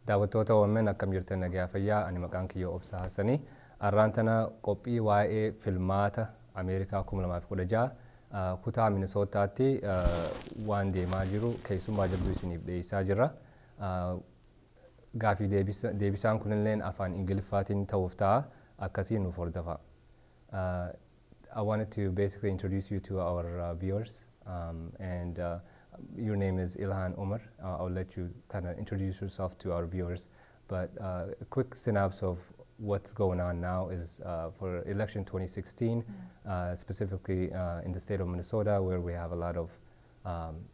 daawwattoota OMN akkam jirtan nagaa fayyaa ani maqaan kiyya Obsa Hassanii arraan tana qophii waa'ee filmaata Ameerikaa 2016 kutaa Minisootaatti waan deemaa jiru keessummaa jabduu isiniif dhiyeessaa jirra. Gaafii deebisaan kunilleen afaan Ingiliffaatiin ta'uuf ta'a akkasiin nuuf hordofa. I wanted to basically introduce you to our viewers and your name is Ilhan Omar. I'll let you kind of introduce yourself to our viewers. But a quick synopsis of what's going on now is for election 2016, specifically in the state of Minnesota, where we have a lot of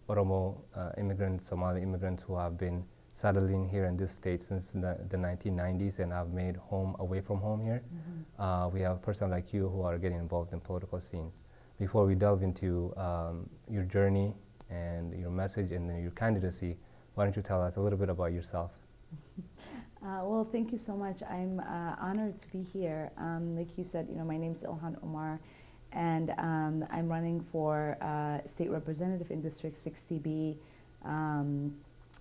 Oromo immigrants, Somali immigrants who have been settling here in this state since the 1990s and have made home away from home here. We have a person like you who are getting involved in political scenes. Before we delve into your journey and your message and then your candidacy, why don't you tell us a little bit about yourself? Well, thank you so much. I'm honored to be here. Like you said, my name is Ilhan Omar, and I'm running for state representative in District 60B.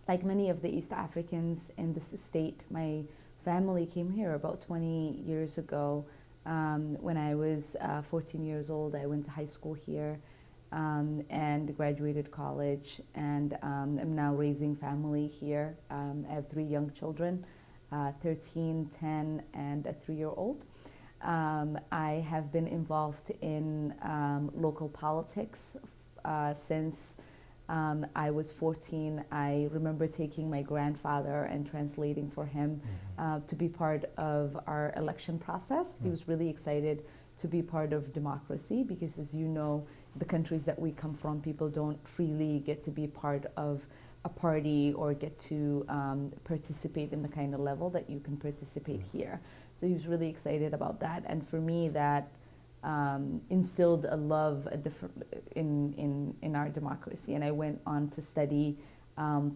Like many of the East Africans in this state, my family came here about 20 years ago. When I was 14 years old, I went to high school here. And graduated college, and I'm now raising family here. I have 3 young children, 13, 10, and a 3-year-old. I have been involved in local politics since I was 14. I remember taking my grandfather and translating for him to be part of our election process. He was really excited to be part of democracy because, as you know, the countries that we come from, people don't freely get to be part of a party or get to participate in the kind of level that you can participate here. So he was really excited about that, and for me that instilled a love in our democracy. And I went on to study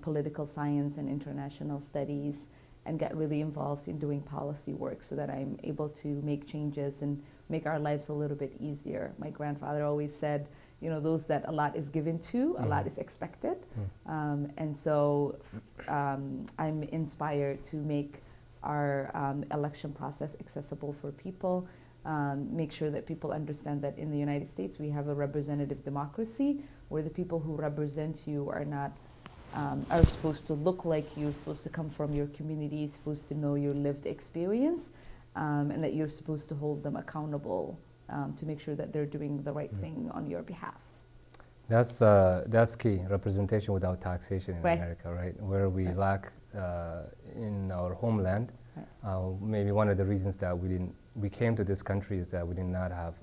political science and international studies and got really involved in doing policy work so that I'm able to make changes and make our lives a little bit easier. My grandfather always said, those that a lot is given to, a lot is expected. And so I'm inspired to make our election process accessible for people, make sure that people understand that in the United States we have a representative democracy where the people who represent you are not are supposed to look like you, supposed to come from your community, supposed to know your lived experience, and that you're supposed to hold them accountable to make sure that they're doing the right thing on your behalf. That's key, representation without taxation in America, right? Where we lack in our homeland. Maybe one of the reasons that we came to this country is that we did not have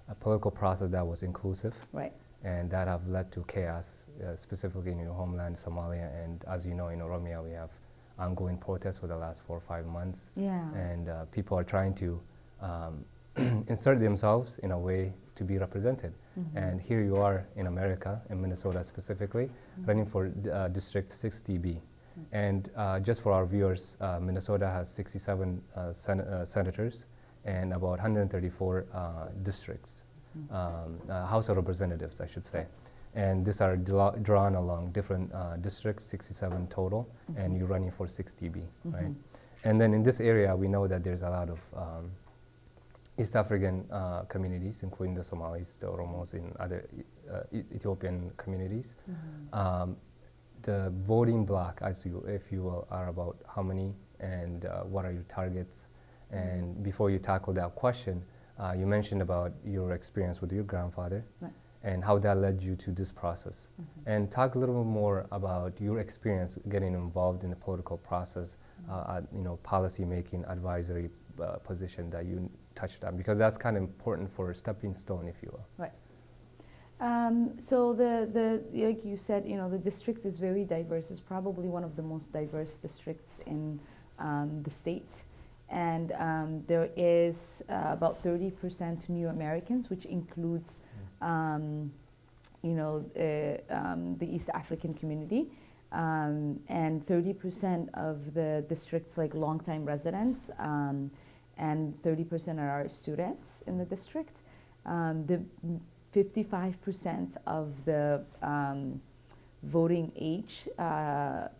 a political process that was inclusive. Right. And that have led to chaos, specifically in your homeland, Somalia, and as you know, in Oromia, we have ongoing protests for the last 4 or 5 months. Yeah. And people are trying to insert themselves in a way to be represented. And here you are in America, in Minnesota specifically, running for District 60B. And just for our viewers, Minnesota has 67 senators and about 134 districts. House of Representatives, I should say. And these are drawn along different districts, 67 total, and you're running for 60B, right? And then in this area, we know that there's a lot of East African communities, including the Somalis, the Oromos, and other Ethiopian communities. The voting block, if you will, are about how many and what are your targets? And before you tackle that question, you mentioned about your experience with your grandfather and how that led you to this process. And talk a little bit more about your experience getting involved in the political process, policy making, advisory position that you touched on, because that's kind of important for a stepping stone, if you will. Right. So like you said, the district is very diverse. It's probably one of the most diverse districts in the state. And there is about 30% new Americans, which includes the East African community. And 30% of the district's like longtime residents, and 30% are our students in the district. The 55% of the voting age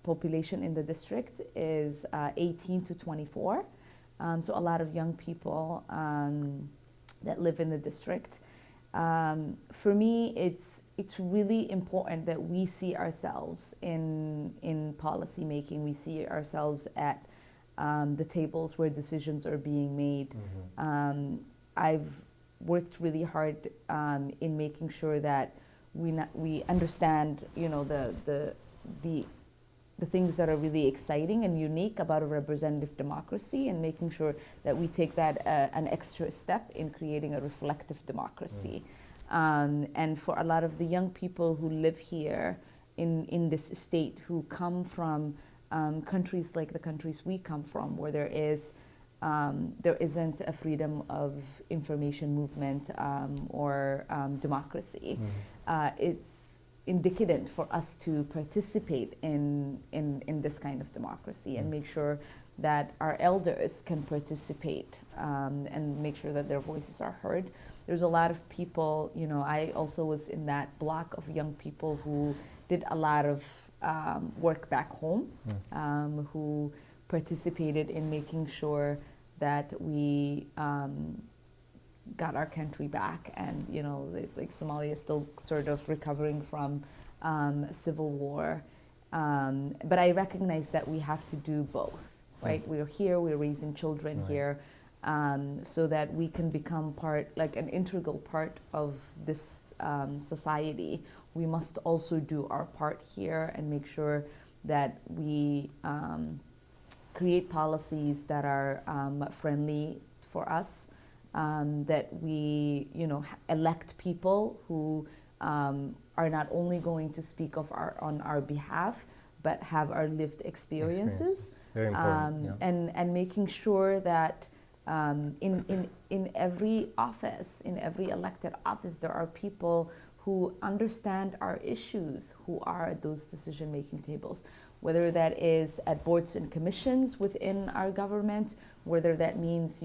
population in the district is 18 to 24. So a lot of young people that live in the district. For me, it's really important that we see ourselves in policy making. We see ourselves at the tables where decisions are being made. I've worked really hard in making sure that we understand, the things that are really exciting and unique about a representative democracy, and making sure that we take that an extra step in creating a reflective democracy. And for a lot of the young people who live here in this state, who come from countries like the countries we come from, where there isn't a freedom of information movement or democracy, it's indicative for us to participate in this kind of democracy and make sure that our elders can participate and make sure that their voices are heard. There's a lot of people, I also was in that block of young people who did a lot of work back home, who participated in making sure that we got our country back. And like Somalia is still sort of recovering from civil war, but I recognize that we have to do both, right? We're here, we're raising children here, so that we can become like an integral part of this society. We must also do our part here and make sure that we create policies that are friendly for us, that we elect people who are not only going to speak on our behalf, but have our lived experiences. Very important. And making sure that in every office, in every elected office, there are people who understand our issues, who are at those decision-making tables, whether that is at boards and commissions within our government, whether that means,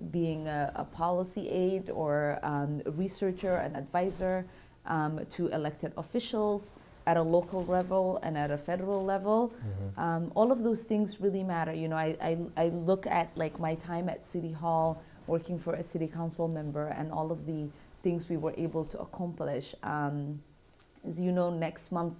being a policy aide or a researcher, an advisor to elected officials at a local level and at a federal level. All of those things really matter. I look at like my time at City Hall, working for a city council member, and all of the things we were able to accomplish. As you know, next month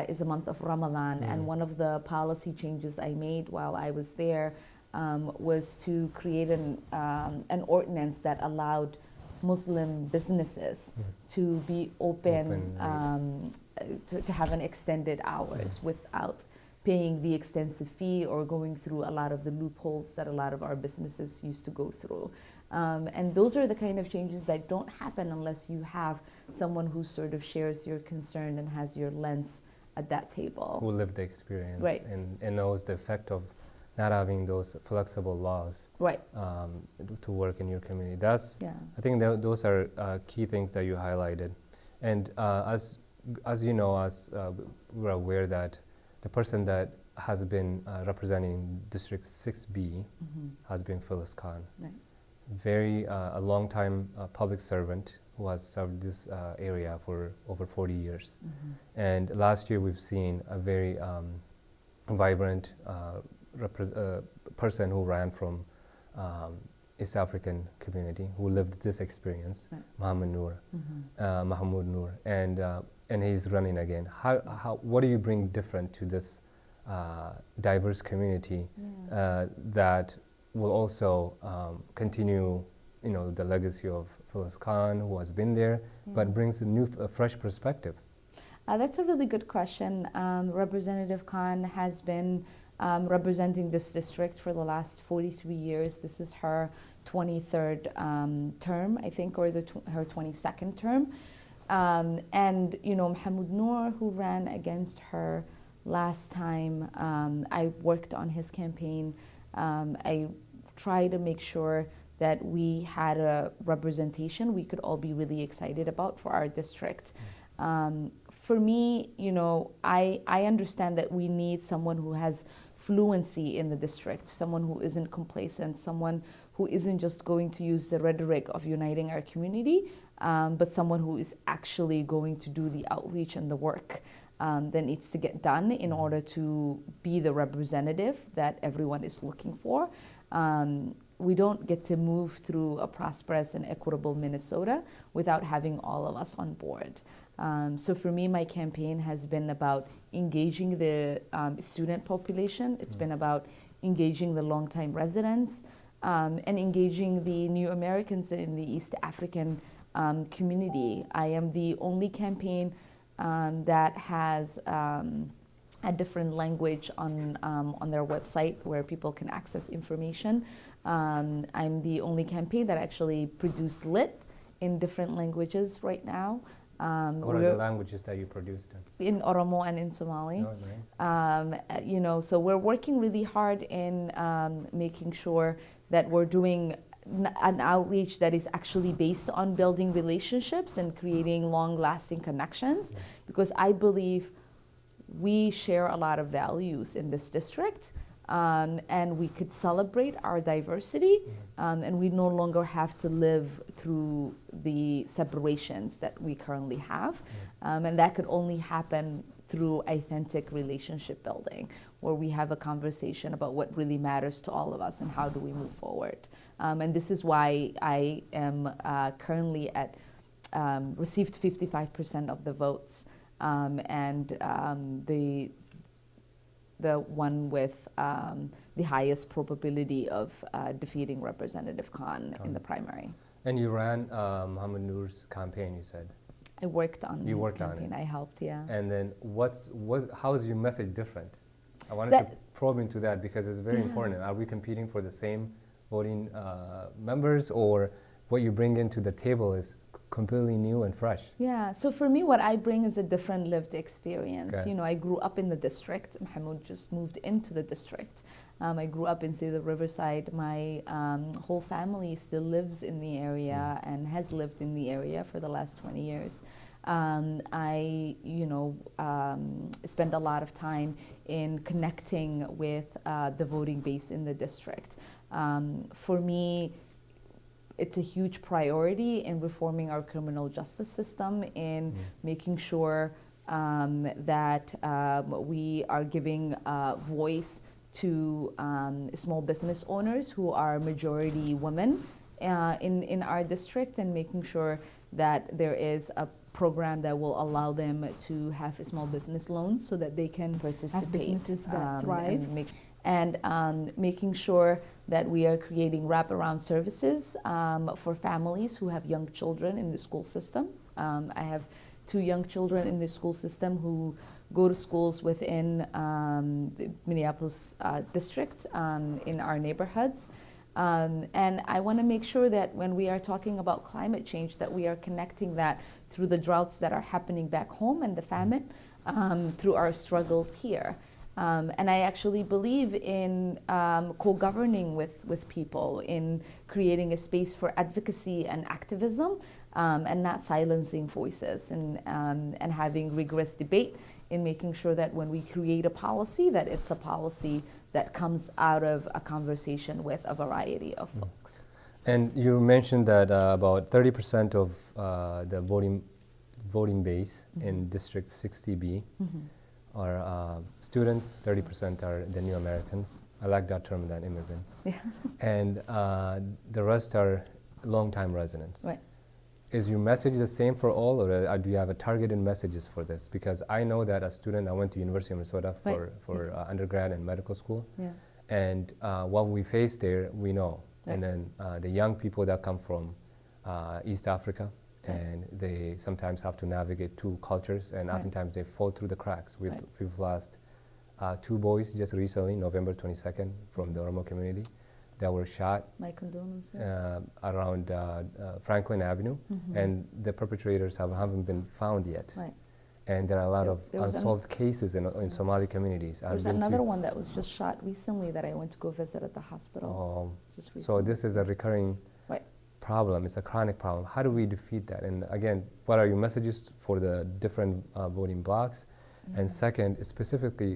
is a month of Ramadan, and one of the policy changes I made while I was there was to create an ordinance that allowed Muslim businesses to be open, to have an extended hours without paying the extensive fee or going through a lot of the loopholes that a lot of our businesses used to go through. And those are the kind of changes that don't happen unless you have someone who sort of shares your concern and has your lens at that table. Who lived the experience, right, and knows the effect of not having those flexible laws, right, to work in your community. I think those are key things that you highlighted. And as you know, we're aware that the person that has been representing District 6B has been Phyllis Khan. Right. A long-time public servant who has served this area for over 40 years. And last year we've seen a very vibrant person who ran from East African community, who lived this experience, right, Mahmoud Noor, and he's running again. What do you bring different to this diverse community that will also continue, the legacy of Phyllis Khan, who has been there, but brings a fresh perspective? That's a really good question. Representative Khan has been representing this district for the last 43 years. This is her 23rd term, I think, or her 22nd term. And Mahmoud Noor, who ran against her last time, I worked on his campaign. I tried to make sure that we had a representation we could all be really excited about for our district. For me, I understand that we need someone who has fluency in the district, someone who isn't complacent, someone who isn't just going to use the rhetoric of uniting our community, but someone who is actually going to do the outreach and the work that needs to get done in order to be the representative that everyone is looking for. We don't get to move through a prosperous and equitable Minnesota without having all of us on board. So for me, my campaign has been about engaging the student population. It's been about engaging the longtime residents and engaging the new Americans in the East African community. I am the only campaign that has a different language on their website where people can access information. I'm the only campaign that actually produced lit in different languages right now. What are the languages that you produced in Oromo and in Somali? Oh, nice. So we're working really hard in making sure that we're doing an outreach that is actually based on building relationships and creating long-lasting connections, because I believe we share a lot of values in this district, and we could celebrate our diversity, and we no longer have to live through the separations that we currently have, and that could only happen through authentic relationship building, where we have a conversation about what really matters to all of us and how do we move forward. And this is why I am currently at received 55% of the votes, and the one with the highest probability of defeating Representative Khan in the primary. And you ran Mohammed Noor's campaign, you said? I worked on his campaign. I helped, yeah. And then how is your message different? I wanted to probe into that because it's very important. Are we competing for the same voting members, or what you bring into the table is completely new and fresh? Yeah, so for me, what I bring is a different lived experience. Okay. I grew up in the district. Mahmoud just moved into the district. I grew up in, say, the Riverside. My whole family still lives in the area and has lived in the area for the last 20 years. I, spend a lot of time in connecting with the voting base in the district. For me, it's a huge priority in reforming our criminal justice system, in making sure that we are giving voice to small business owners who are majority women in our district, and making sure that there is a program that will allow them to have small business loans so that they can participate. Have businesses that thrive. And making sure that we are creating wraparound services for families who have young children in the school system. I have 2 young children in the school system who go to schools within the Minneapolis district in our neighborhoods. And I want to make sure that when we are talking about climate change, that we are connecting that through the droughts that are happening back home and the famine, through our struggles here. And I actually believe in co-governing with people, in creating a space for advocacy and activism, and not silencing voices, and having rigorous debate in making sure that when we create a policy, that it's a policy that comes out of a conversation with a variety of folks. And you mentioned that about 30% of the voting base in District 60B are students, 30% are the new Americans. I like that term, that immigrants. Yeah. And the rest are long-time residents. Right. Is your message the same for all, or do you have a targeted messages for this? Because I know that as a student, I went to University of Minnesota for undergrad and medical school. Yeah. And what we face there, we know. Right. And then the young people that come from East Africa, and they sometimes have to navigate 2 cultures, and oftentimes they fall through the cracks. We've lost 2 boys just recently, November 22nd, from the Oromo community, that were shot. My condolences. Around Franklin Avenue, and the perpetrators haven't been found yet. Right. And there are a lot of unsolved cases in Somali communities. There's another one that was just shot recently that I went to go visit at the hospital. So this is a recurring problem. It's a chronic problem. How do we defeat that? And again, what are your messages for the different voting blocks? And second, specifically,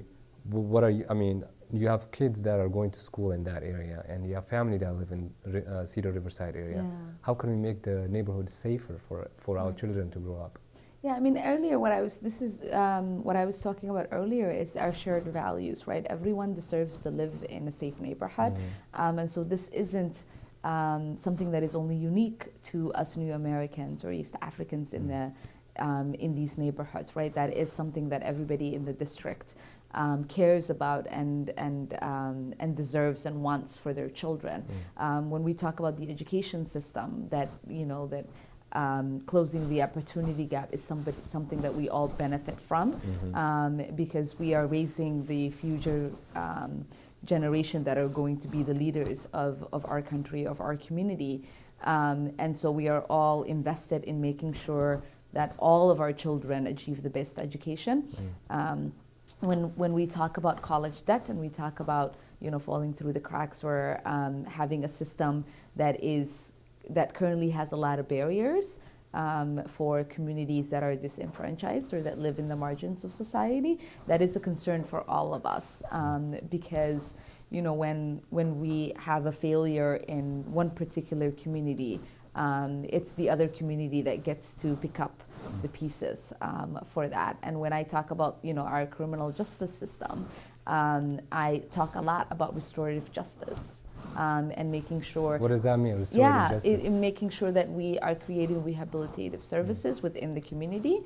what are you, I mean, you have kids that are going to school in that area, and you have family that live in Cedar Riverside area. How can we make the neighborhood safer for our children to grow up? Yeah, I mean, earlier what I was talking about earlier is our shared values, right? Everyone deserves to live in a safe neighborhood, and so this isn't something that is only unique to us New Americans or East Africans in these neighborhoods, right? That is something that everybody in the district cares about and deserves and wants for their children. When we talk about the education system, that closing the opportunity gap is something that we all benefit from, because we are raising the future generation that are going to be the leaders of our country, of our community. And so we are all invested in making sure that all of our children achieve the best education. When we talk about college debt and we talk about falling through the cracks or having a system that currently has a lot of barriers for communities that are disenfranchised or that live in the margins of society, that is a concern for all of us, because when we have a failure in one particular community, it's the other community that gets to pick up the pieces for that. And when I talk about our criminal justice system, I talk a lot about restorative justice. And making sure. What does that mean, restorative justice? In making sure that we are creating rehabilitative services within the community,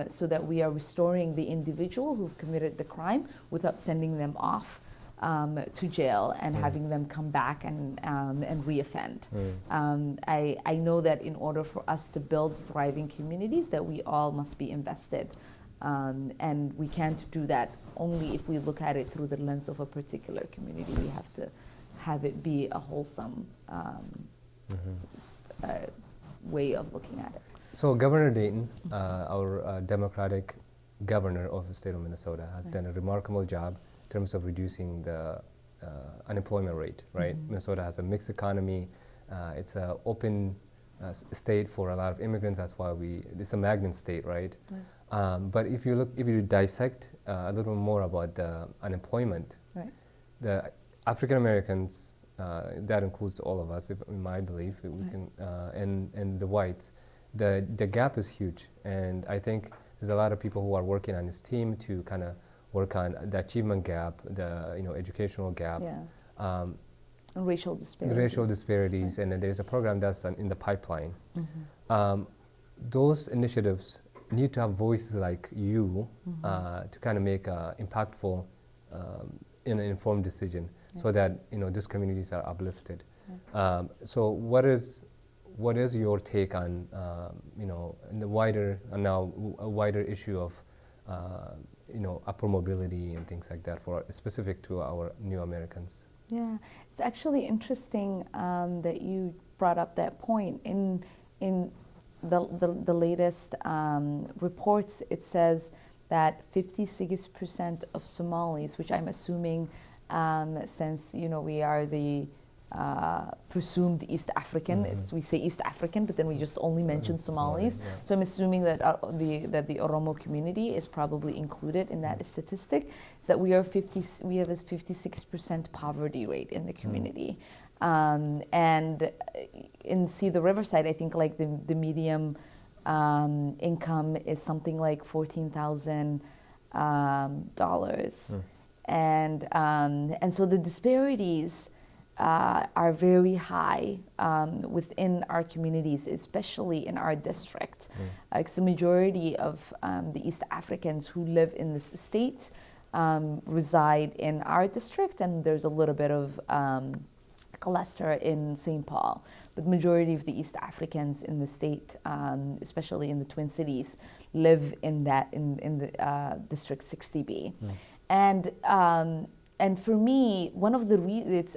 so that we are restoring the individual who've committed the crime without sending them off to jail and having them come back and reoffend. I know that in order for us to build thriving communities, that we all must be invested, and we can't do that only if we look at it through the lens of a particular community. We have to have it be a wholesome way of looking at it. So Governor Dayton, our Democratic governor of the state of Minnesota, has done a remarkable job in terms of reducing the unemployment rate, right? Minnesota has a mixed economy. It's an open state for a lot of immigrants. That's why it's a magnet state, right? But if you dissect a little more about the unemployment, the African Americans, that includes all of us, in my belief, and the whites, the gap is huge. And I think there's a lot of people who are working on this team to kind of work on the achievement gap, the educational gap, and racial disparities. The racial disparities, and then there's a program that's in the pipeline. Those initiatives need to have voices like you to kind of make an impactful, an informed decision. So that these communities are uplifted. So what is your take on in the wider a wider issue of upper mobility and things like that for specific to our new Americans? Yeah, it's actually interesting that you brought up that point. In the latest reports, it says that 56% of Somalis, which I'm assuming, since we are the presumed East African, we say East African, but then we just only mention Somalis. So I'm assuming that the Oromo community is probably included in that statistic. That we have a 56% poverty rate in the community, and in the Riverside, I think like the medium income is something like $14,000. And so the disparities are very high within our communities, especially in our district. Like the majority of the East Africans who live in this state reside in our district, and there's a little bit of cluster in St. Paul. But the majority of the East Africans in the state, especially in the Twin Cities, live in the District 60B. And for me, one of the reasons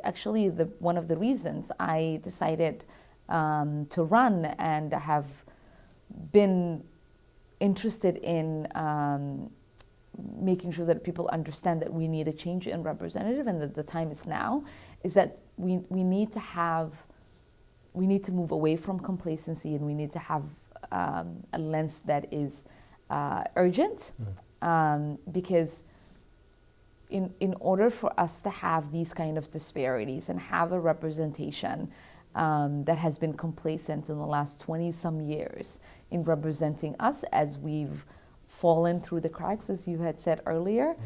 I decided to run and have been interested in making sure that people understand that we need a change in representative and that the time is now, is that we need to have we need to move away from complacency, and we need to have a lens that is urgent, because in order for us to have these kind of disparities and have a representation that has been complacent in the last 20-some years in representing us as we've fallen through the cracks, as you had said earlier,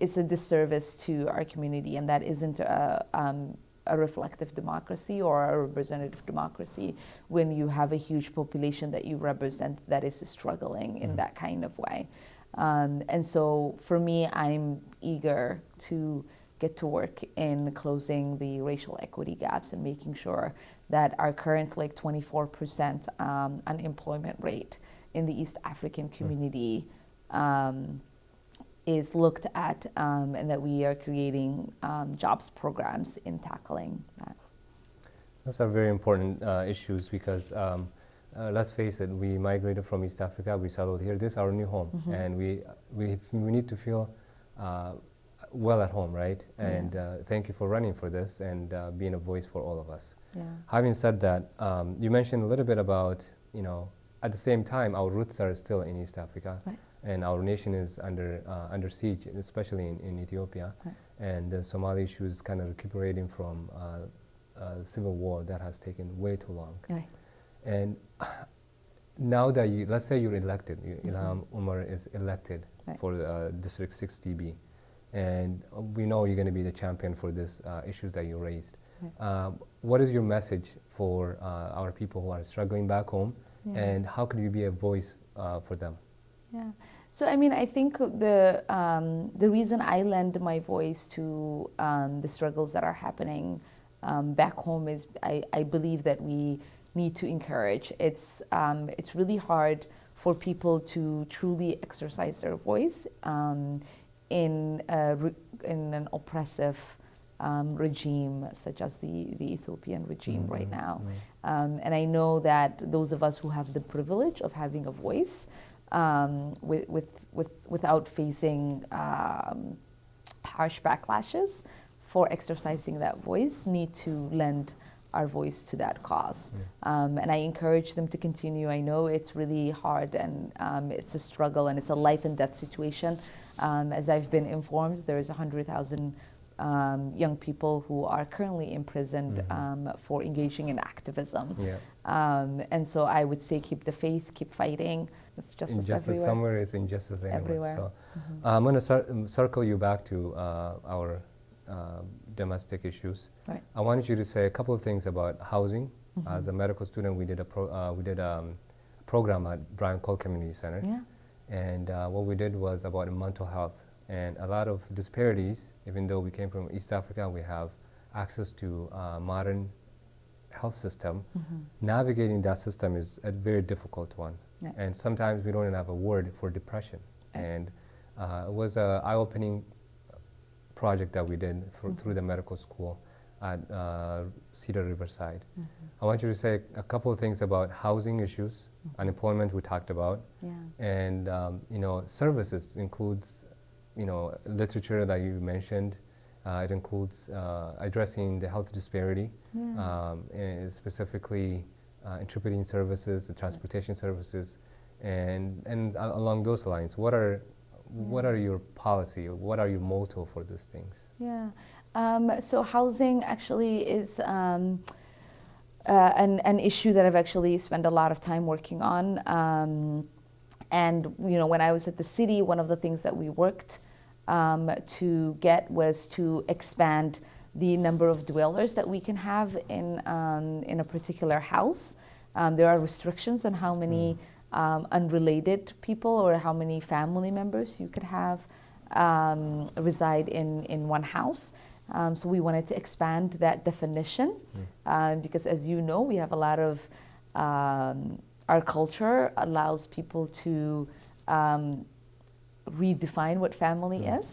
it's a disservice to our community, and that isn't a reflective democracy or a representative democracy when you have a huge population that you represent that is struggling in that kind of way. And so for me, I'm eager to get to work in closing the racial equity gaps and making sure that our current 24% unemployment rate in the East African community is looked at, and that we are creating jobs programs in tackling that. Those are very important issues because let's face it, we migrated from East Africa, we settled here. This is our new home, and we need to feel well at home, right? And thank you for running for this and being a voice for all of us. Yeah. Having said that, you mentioned a little bit about, at the same time, our roots are still in East Africa, right, and our nation is under siege, especially in Ethiopia, right, and the Somali issue is kind of recuperating from a civil war that has taken way too long. right. And now that let's say you're elected, Ilhan Omar is elected, right, for District 6DB, and we know you're going to be the champion for this issues that you raised. Right. What is your message for our people who are struggling back home, and how can you be a voice for them? Yeah. So I mean, I think the reason I lend my voice to the struggles that are happening back home is I believe that we need to encourage. It's really hard for people to truly exercise their voice in an oppressive regime such as the Ethiopian regime right now. And I know that those of us who have the privilege of having a voice without facing harsh backlashes for exercising that voice need to lend our voice to that cause. And I encourage them to continue. I know it's really hard, and it's a struggle, and it's a life and death situation. As I've been informed, there's 100,000 young people who are currently imprisoned for engaging in activism. And so I would say keep the faith, keep fighting. It's justice injustice everywhere. Somewhere is injustice everywhere. So I'm going to circle you back to our domestic issues. Right. I wanted you to say a couple of things about housing. As a medical student, we did a program at Bryan Cole Community Center. Yeah. And what we did was about mental health, and a lot of disparities. Even though we came from East Africa, we have access to modern health system. Navigating that system is a very difficult one. Yeah. And sometimes we don't even have a word for depression. Right. And it was an eye-opening project that we did through the medical school at Cedar Riverside. I want you to say a couple of things about housing issues, unemployment we talked about, and services includes literature that you mentioned. It includes addressing the health disparity, and specifically interpreting services, the transportation services, and along those lines, what are your policy, what are your motto for these things? So housing actually is an issue that I've actually spent a lot of time working on. And when I was at the city, one of the things that we worked to get was to expand the number of dwellers that we can have in a particular house. There are restrictions on how many unrelated people or how many family members you could have reside in one house. So we wanted to expand that definition because, as you know, we have a lot of our culture allows people to redefine what family is.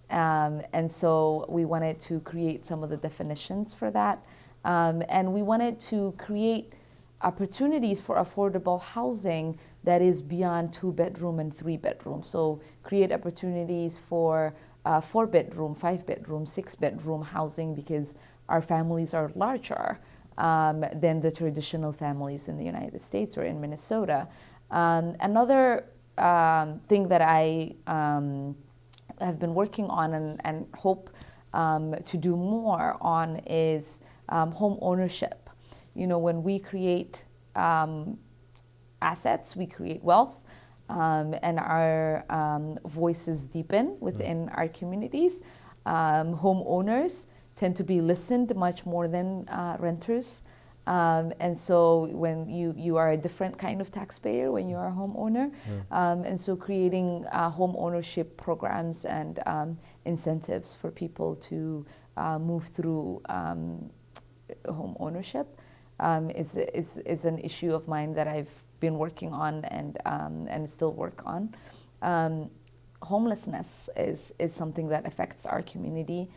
And so we wanted to create some of the definitions for that. And we wanted to create opportunities for affordable housing that is beyond 2-bedroom and 3-bedroom. So create opportunities for 4-bedroom, 5-bedroom, 6-bedroom housing because our families are larger. than the traditional families in the United States or in Minnesota. Another thing that I have been working on and hope to do more on is home ownership. You know, when we create assets, we create wealth, and our voices deepen within our communities. Homeowners tend to be listened much more than renters. And so when you are a different kind of taxpayer when you are a homeowner. And so creating home ownership programs and incentives for people to move through home ownership is an issue of mine that I've been working on and still work on. Homelessness is something that affects our community.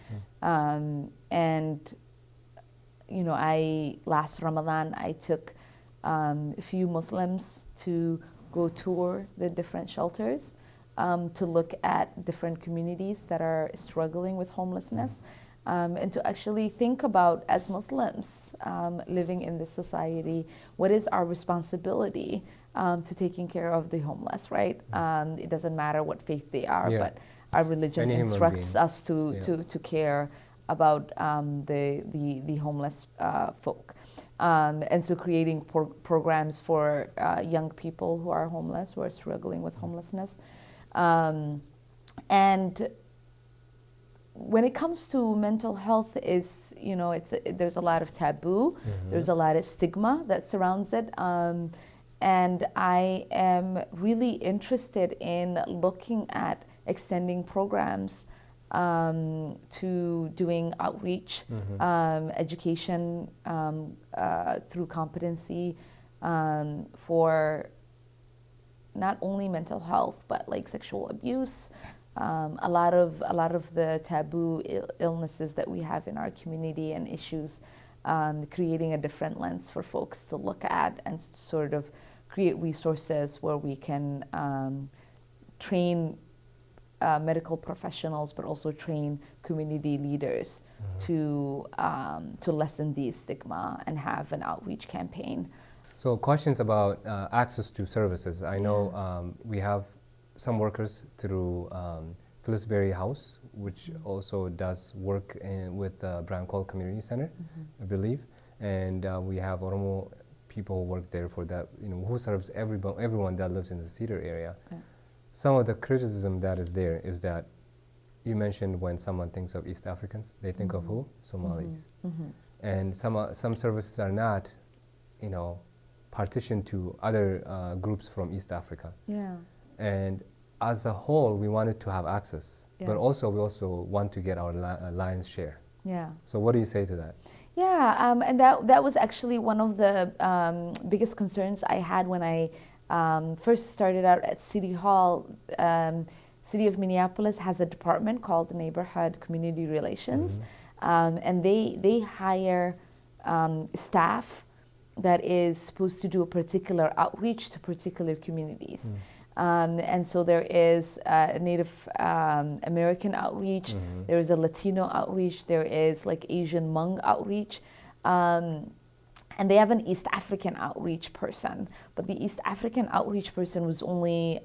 And you know, last Ramadan I took a few Muslims to go tour the different shelters, to look at different communities that are struggling with homelessness, and to actually think about, as Muslims living in this society, what is our responsibility to taking care of the homeless, right? It doesn't matter what faith they are, but our religion instructs us to care about the homeless folk. And so creating programs for young people who are homeless, who are struggling with homelessness. And when it comes to mental health, you know, there's a lot of taboo, there's a lot of stigma that surrounds it. And I am really interested in looking at extending programs to doing outreach, education through competency for not only mental health but like sexual abuse, a lot of the taboo illnesses that we have in our community and issues, creating a different lens for folks to look at and sort of create resources where we can train medical professionals, but also train community leaders to lessen the stigma and have an outreach campaign. So questions about access to services. I know we have some workers through Phyllisberry House, which also does work with the Brown Call Community Center, I believe, and we have Oromo people who work there for that, you know, who serves everyone that lives in the Cedar area. Some of the criticism that is there is that you mentioned when someone thinks of East Africans, they think of who? Somalis. And some services are not, you know, partitioned to other groups from East Africa. And as a whole, we wanted to have access, but also we also want to get our lion's share. So what do you say to that? And that was actually one of the biggest concerns I had when I first started out at City Hall. City of Minneapolis has a department called Neighborhood Community Relations, and they hire staff that is supposed to do a particular outreach to particular communities. And so there is a Native American outreach, there is a Latino outreach, there is like Asian Hmong outreach, and they have an East African outreach person, but the East African outreach person was only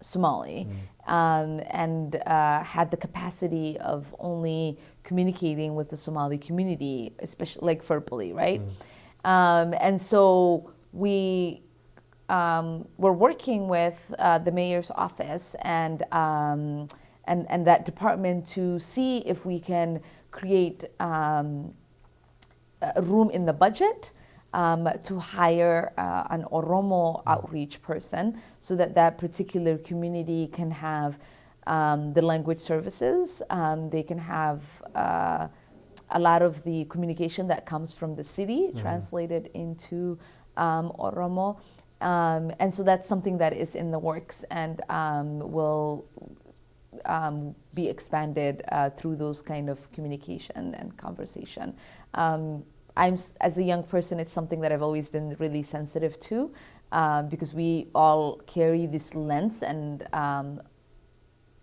Somali, and had the capacity of only communicating with the Somali community, especially like verbally, right? And so we were working with the mayor's office and that department to see if we can create a room in the budget to hire an Oromo outreach person so that particular community can have the language services. They can have a lot of the communication that comes from the city translated into Oromo. And so that's something that is in the works and will be expanded through those kind of communication and conversation. As a young person, it's something that I've always been really sensitive to because we all carry this lens and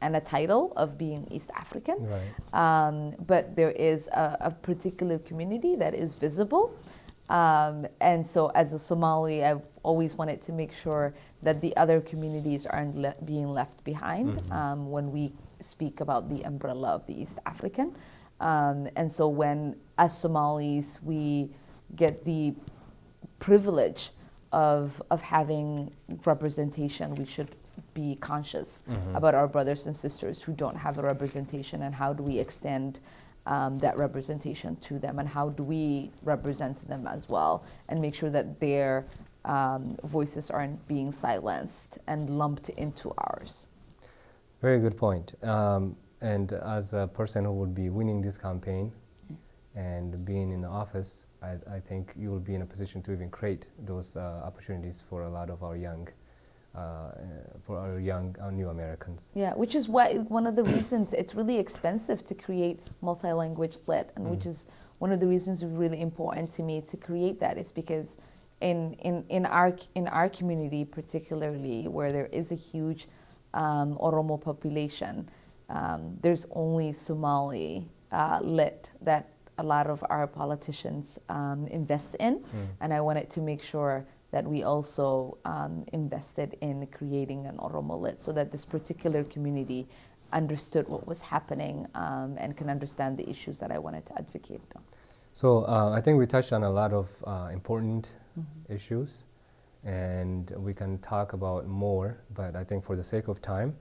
and a title of being East African. Right. But there is a particular community that is visible. And so as a Somali, I've always wanted to make sure that the other communities aren't being left behind when we speak about the umbrella of the East African. And so when, as Somalis, we get the privilege of having representation, we should be conscious about our brothers and sisters who don't have a representation, and how do we extend that representation to them, and how do we represent them as well, and make sure that their voices aren't being silenced and lumped into ours. Very good point. And as a person who would be winning this campaign and being in the office, I think you will be in a position to even create those opportunities for a lot of our young, our new Americans. Yeah, which is why one of the reasons it's really expensive to create multi-language lit, and which is one of the reasons it's really important to me to create that, is because in our community, particularly where there is a huge Oromo population, there's only Somali lit that a lot of our politicians invest in, and I wanted to make sure that we also invested in creating an Oromo lit, so that this particular community understood what was happening and can understand the issues that I wanted to advocate on. So I think we touched on a lot of important issues, and we can talk about more, but I think for the sake of time,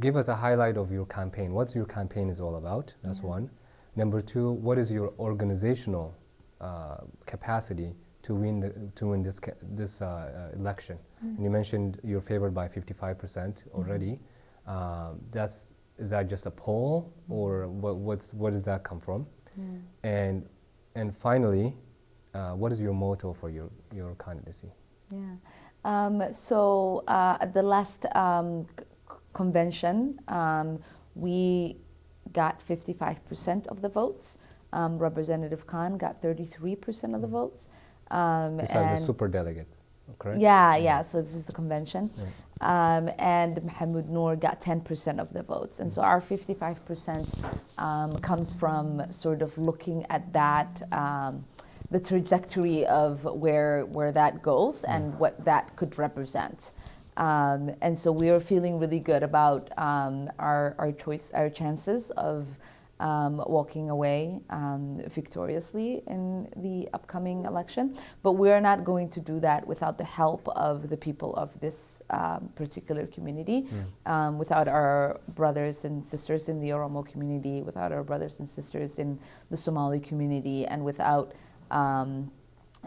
give us a highlight of your campaign. What's your campaign is all about? That's one. Number two, what is your organizational capacity to win this election? And you mentioned you're favored by 55% already. Is that just a poll, or what does that come from? And finally, what is your motto for your candidacy? So at the last convention, we got 55% of the votes. Representative Khan got 33% of the votes. These are the super delegates, correct? Yeah, so this is the convention. And Mohammed Noor got 10% of the votes. And so our 55% comes from sort of looking at that, the trajectory of where that goes and what that could represent. And so we are feeling really good about our chances of walking away victoriously in the upcoming election. But we're not going to do that without the help of the people of this particular community, without our brothers and sisters in the Oromo community, without our brothers and sisters in the Somali community, and without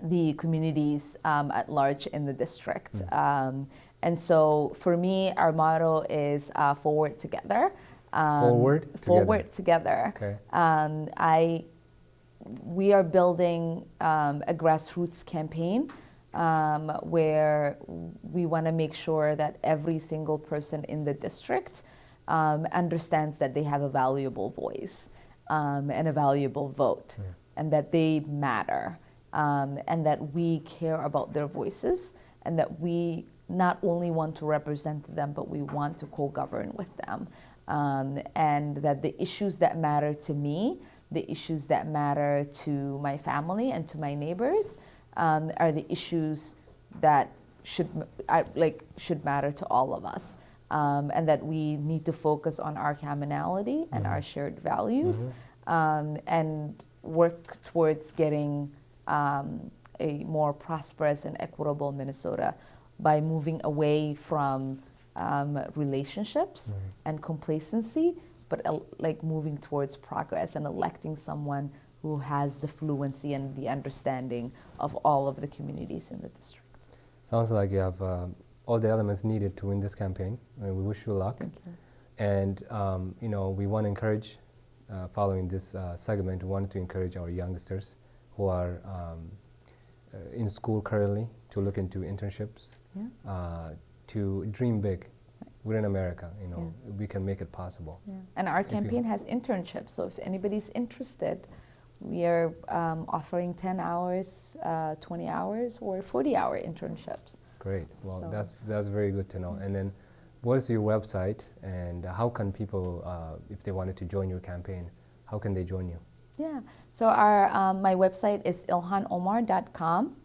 the communities at large in the district. And so for me, our motto is forward together. Forward together. Okay. We are building a grassroots campaign where we want to make sure that every single person in the district understands that they have a valuable voice and a valuable vote, and that they matter, and that we care about their voices, and that we not only want to represent them, but we want to co-govern with them. And that the issues that matter to me, the issues that matter to my family and to my neighbors, are the issues that should matter to all of us. And that we need to focus on our commonality and our shared values, and work towards getting a more prosperous and equitable Minnesota by moving away from relationships and complacency, but like moving towards progress and electing someone who has the fluency and the understanding of all of the communities in the district. Sounds like you have all the elements needed to win this campaign. And we wish you luck. Thank you. And we want to encourage, following this segment, we wanted to encourage our youngsters who are in school currently to look into internships, to dream big. We're in America, we can make it possible. And our campaign has internships, so if anybody's interested, we are offering 10 hours, 20 hours, or 40-hour internships. Great. Well, that's very good to know. And then what is your website, and how can people, if they wanted to join your campaign, how can they join you? Yeah, so our my website is ilhanomar.com.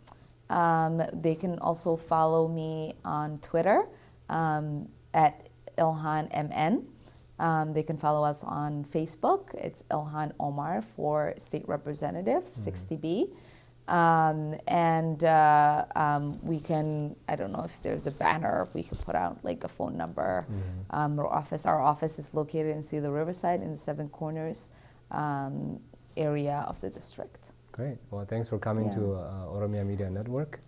They can also follow me on Twitter at IlhanMN. They can follow us on Facebook. It's Ilhan Omar for State Representative, 60B. We can, I don't know if there's a banner, we can put out like a phone number. Our office is located in Cedar Riverside in the Seven Corners area of the district. Great. Well, thanks for coming to Oromia Media Network.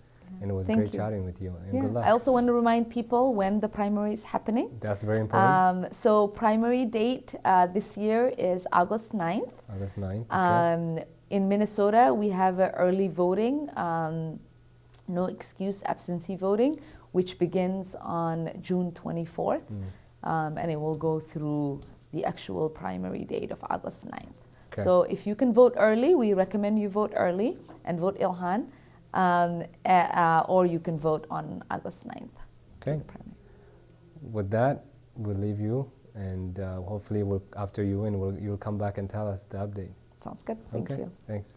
And it was Thank great you. chatting with you. And good luck. I also want to remind people when the primary is happening. That's very important. So primary date this year is August 9th. August 9th. Okay. In Minnesota, we have early voting, no excuse absentee voting, which begins on June 24th. And it will go through the actual primary date of August 9th. Okay. So if you can vote early, we recommend you vote early and vote Ilhan. Or you can vote on August 9th. Okay. With that, we'll leave you, and hopefully we'll after you, and you'll come back and tell us the update. Sounds good. Thank you. Thanks.